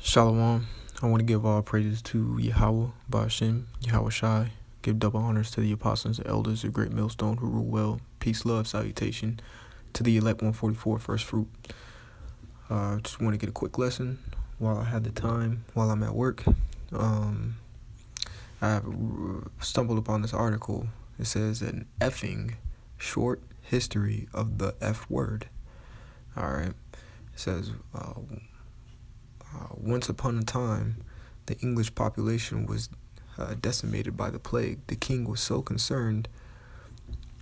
Shalom. I want to give all praises to Yahweh, Ba'ashem, Yahweh Shai. Give double honors to the apostles and elders, the great millstone who rule well. Peace, love, salutation to the elect 144 first fruit. Just want to get a quick lesson while I have the time, while I'm at work. I stumbled upon this article. It says an effing short history of the F word. All right. It says, once upon a time, the English population was decimated by the plague. The king was so concerned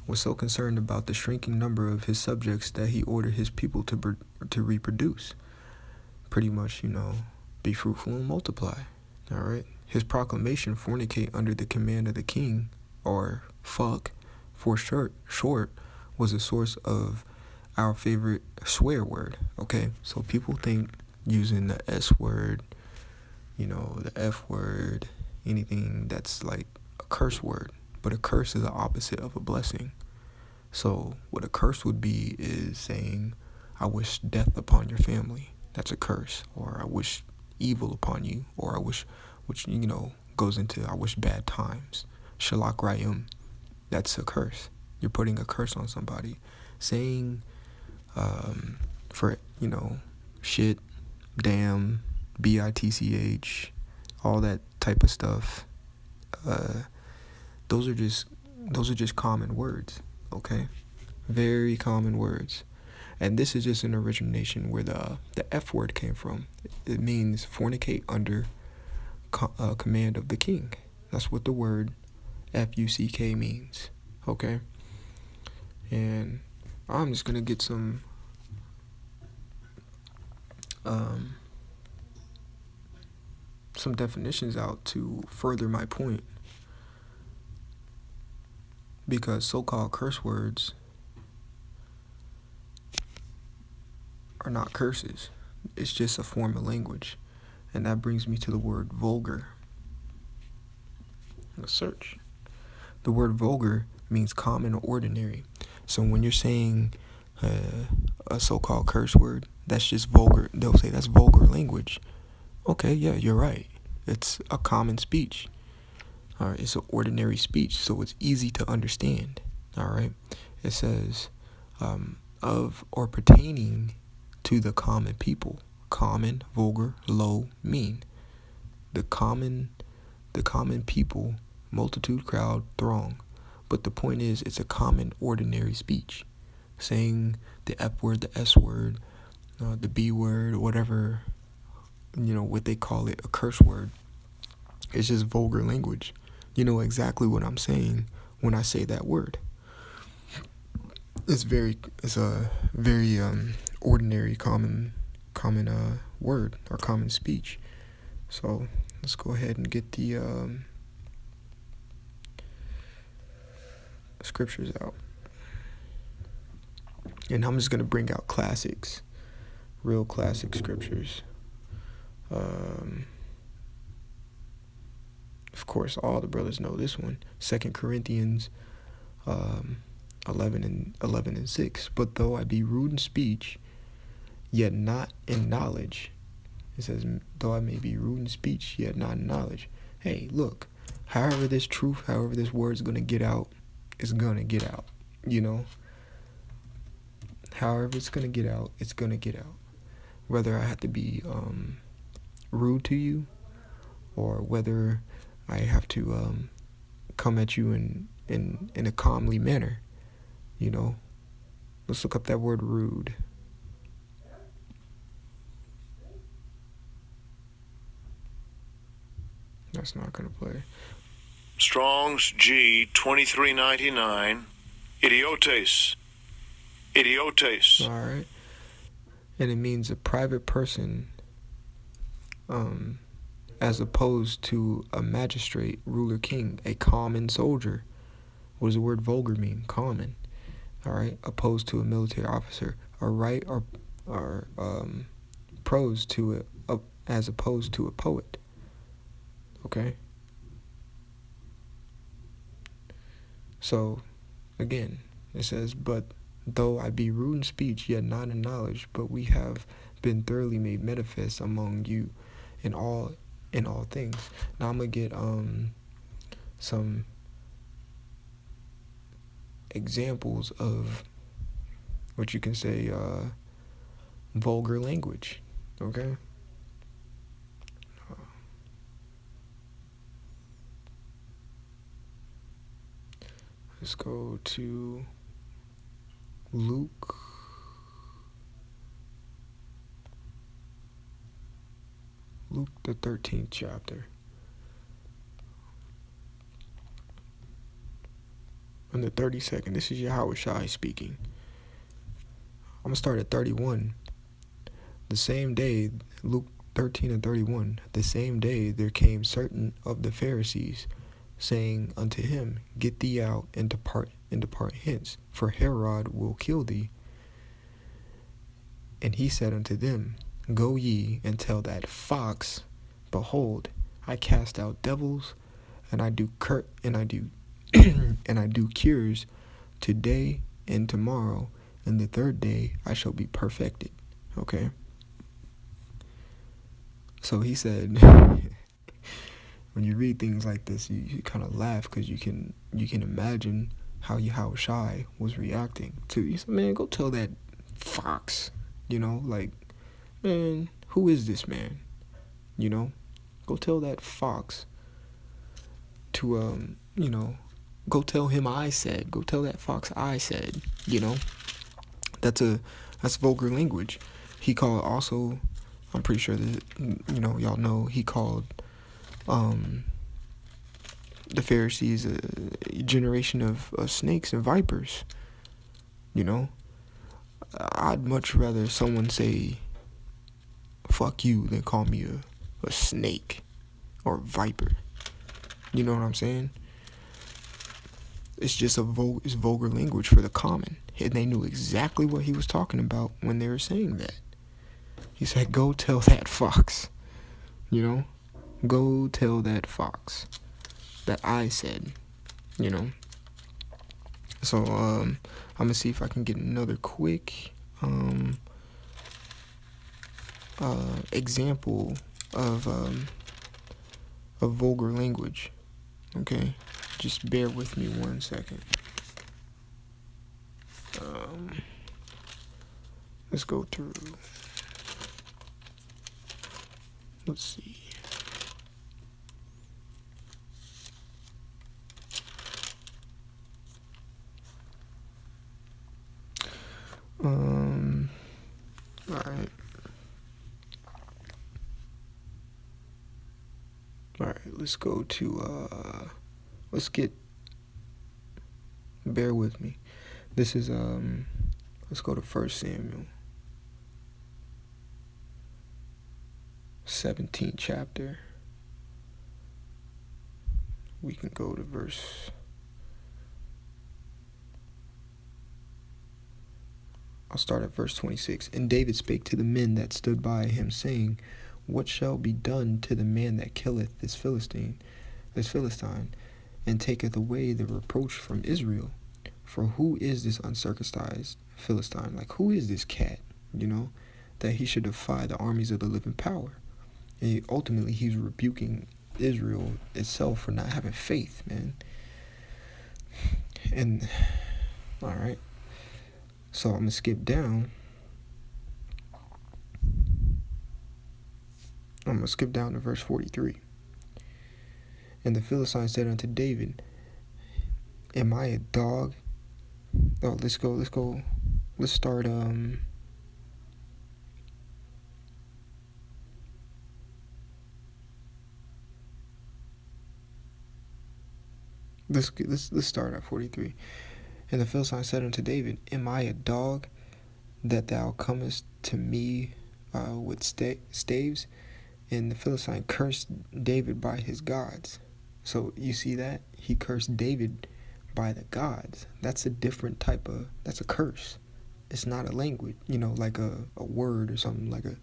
about the shrinking number of his subjects that he ordered his people to reproduce. Pretty much, be fruitful and multiply. All right. His proclamation, fornicate under the command of the king, or fuck for short, was a source of our favorite swear word. Okay, so people think using the S word, the F word, anything that's like a curse word, but a curse is the opposite of a blessing. So what a curse would be is saying, I wish death upon your family. That's a curse. Or I wish evil upon you. Or I wish, which goes into I wish bad times. Shalak Rayum. That's a curse. You're putting a curse on somebody. Saying for shit, damn, bitch, all that type of stuff. Those are just common words, okay? Very common words. And this is just an origination where the F word came from. It means fornicate under command of the king. That's what the word F-U-C-K means, okay? And I'm just gonna get some definitions out to further my point, because so-called curse words are not curses. It's just a form of language. And that brings me to the word vulgar. Let's search. The word vulgar means common or ordinary. So when you're saying a so-called curse word, that's just vulgar. They'll say that's vulgar language. Okay, yeah, you're right. It's a common speech. All right, it's an ordinary speech, so it's easy to understand. All right, it says of or pertaining to the common people. Common, vulgar, low, mean. The common people, multitude, crowd, throng. But the point is, it's a common, ordinary speech. Saying the F word, the S word, the B word, whatever, what they call it, a curse word. It's just vulgar language. You know exactly what I'm saying when I say that word. It's a very ordinary, common word or common speech. So let's go ahead and get the scriptures out. And I'm just going to bring out classics, real classic scriptures. Of course, all the brothers know this one. 2 Corinthians 11 and 6. But though I be rude in speech, yet not in knowledge. It says, though I may be rude in speech, yet not in knowledge. Hey, look, however this word is going to get out, it's going to get out, However it's going to get out, it's going to get out. Whether I have to be rude to you, or whether I have to come at you in a calmly manner, Let's look up that word rude. That's not going to play. Strong's G 2399, idiotes. All right. And it means a private person, as opposed to a magistrate, ruler, king, a common soldier. What does the word vulgar mean? Common. All right. Opposed to a military officer. A right or prose to as opposed to a poet. Okay. So, again, it says, but though I be rude in speech, yet not in knowledge, but we have been thoroughly made manifest among you in all things. Now I'm gonna get some examples of what you can say vulgar language. Okay. Let's go to Luke. Luke, the 13th chapter. On the 32nd, this is Yahweh Shai speaking. I'm going to start at 31. The same day, Luke 13 and 31, the same day there came certain of the Pharisees, saying unto him, Get thee out and depart hence, for Herod will kill thee. And he said unto them, Go ye and tell that fox, Behold, I cast out devils, and I do and I do and I do cures today and tomorrow, and the third day I shall be perfected. Okay. So he said, when you read things like this, you kind of laugh because you can imagine how Shai was reacting to. He said, "Man, go tell that fox, like, man, who is this man? Go tell that fox to go tell him I said. Go tell that fox I said. That's vulgar language. He called also. I'm pretty sure that y'all know he called the Pharisees a generation of snakes and vipers. I'd much rather someone say fuck you than call me a snake or viper. You know what I'm saying? It's just it's vulgar language for the common. And they knew exactly what he was talking about when they were saying that. He said, go tell that fox. Go tell that fox that I said. So I'm gonna see if I can get another quick example of vulgar language. Okay, just bear with me 1 second. Let's go through. Let's see. All right, let's go to, bear with me. This is, let's go to 1 Samuel, 17th chapter. We can go to I'll start at verse 26. And David spake to the men that stood by him, saying, What shall be done to the man that killeth this Philistine, and taketh away the reproach from Israel? For who is this uncircumcised Philistine? Like, who is this cat, that he should defy the armies of the living power? And ultimately, he's rebuking Israel itself for not having faith, man. And, all right. So I'm going to skip down. I'm going to skip down to verse 43. And the Philistine said unto David, Am I a dog? Oh, let's go. Let's start, Let's start at 43. And the Philistine said unto David, Am I a dog that thou comest to me with staves? And the Philistine cursed David by his gods. So you see that? He cursed David by the gods. That's a different type of, that's a curse. It's not a language, like a word or something, like a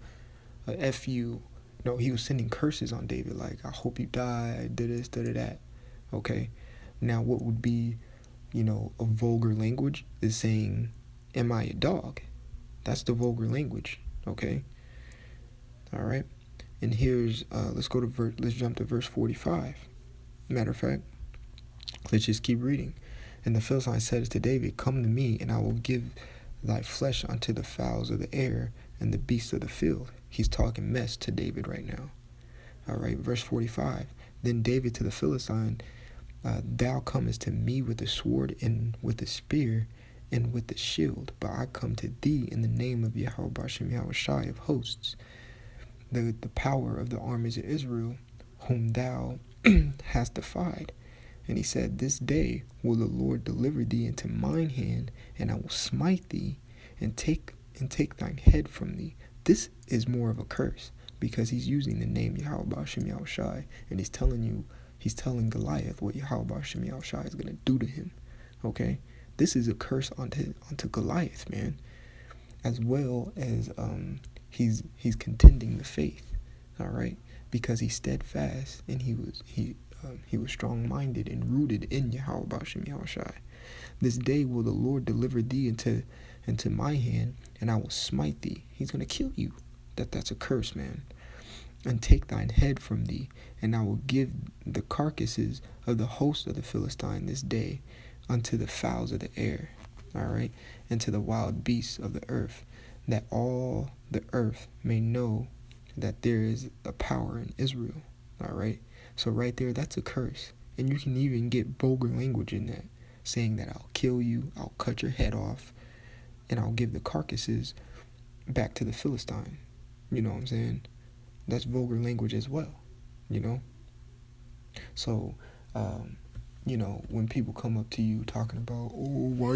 F-U. No, he was sending curses on David, like, I hope you die, I did this, did that. Okay. Now what would be, a vulgar language is saying, am I a dog? That's the vulgar language, okay? All right? And here's let's go to let's jump to verse 45. Matter of fact, let's just keep reading. And the Philistine said to David, "Come to me, and I will give thy flesh unto the fowls of the air and the beasts of the field." He's talking mess to David right now. All right, verse 45. Then David to the Philistine, "Thou comest to me with the sword and with the spear and with the shield, but I come to thee in the name of Yahweh Bashem Yahushai of hosts, the power of the armies of Israel, whom thou hast defied." And he said, "This day will the Lord deliver thee into mine hand, and I will smite thee, and take thine head from thee." This is more of a curse, because he's using the name Yahweh Bashem Yahushai, and he's telling Goliath what Yahweh Bashem Yahushai is gonna do to him. Okay, this is a curse onto Goliath, man, as well as he's contending the faith. All right, because he's steadfast and he was strong-minded and rooted in Yahweh Bashem Yahushai. "This day will the Lord deliver thee into my hand, and I will smite thee." He's going to kill you. That's a curse, man. "And take thine head from thee, and I will give the carcasses of the host of the Philistine this day unto the fowls of the air." All right, "and to the wild beasts of the earth, that all the earth may know that there is a power in Israel." All right. So right there, that's a curse. And you can even get vulgar language in that, saying that I'll kill you, I'll cut your head off, and I'll give the carcasses back to the Philistine. You know what I'm saying? That's vulgar language as well, you know? So, when people come up to you talking about, "Oh, why are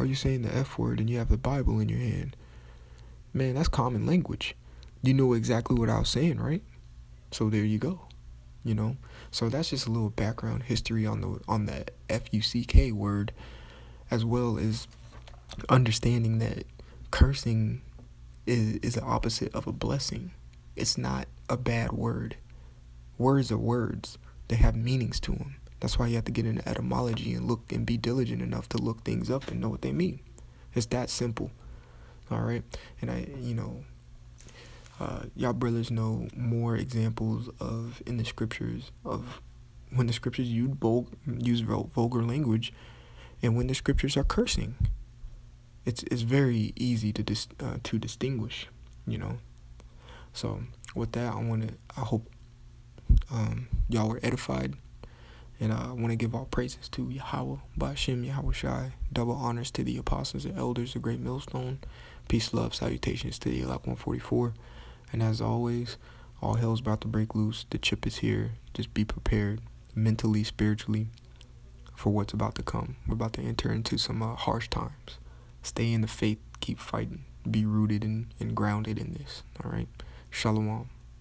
you saying the F word and you have the Bible in your hand?" Man, that's common language. You know exactly what I was saying, right? So there you go. So that's just a little background history on the FUCK word, as well as understanding that cursing is the opposite of a blessing. It's not a bad word. Words are words. They have meanings to them. That's why you have to get into etymology and look and be diligent enough to look things up and know what they mean. It's that simple. All right. And y'all brothers know more examples of in the scriptures of when the scriptures use vulgar language and when the scriptures are cursing. It's very easy to distinguish, So with that, I hope y'all were edified, and I want to give all praises to Yahweh, Ba'ashem Yahushai, double honors to the apostles and elders, the great millstone. Peace, love, salutations to the elect 144. And as always, all hell's about to break loose. The chip is here. Just be prepared mentally, spiritually, for what's about to come. We're about to enter into some harsh times. Stay in the faith. Keep fighting. Be rooted and grounded in this. All right. Shalom.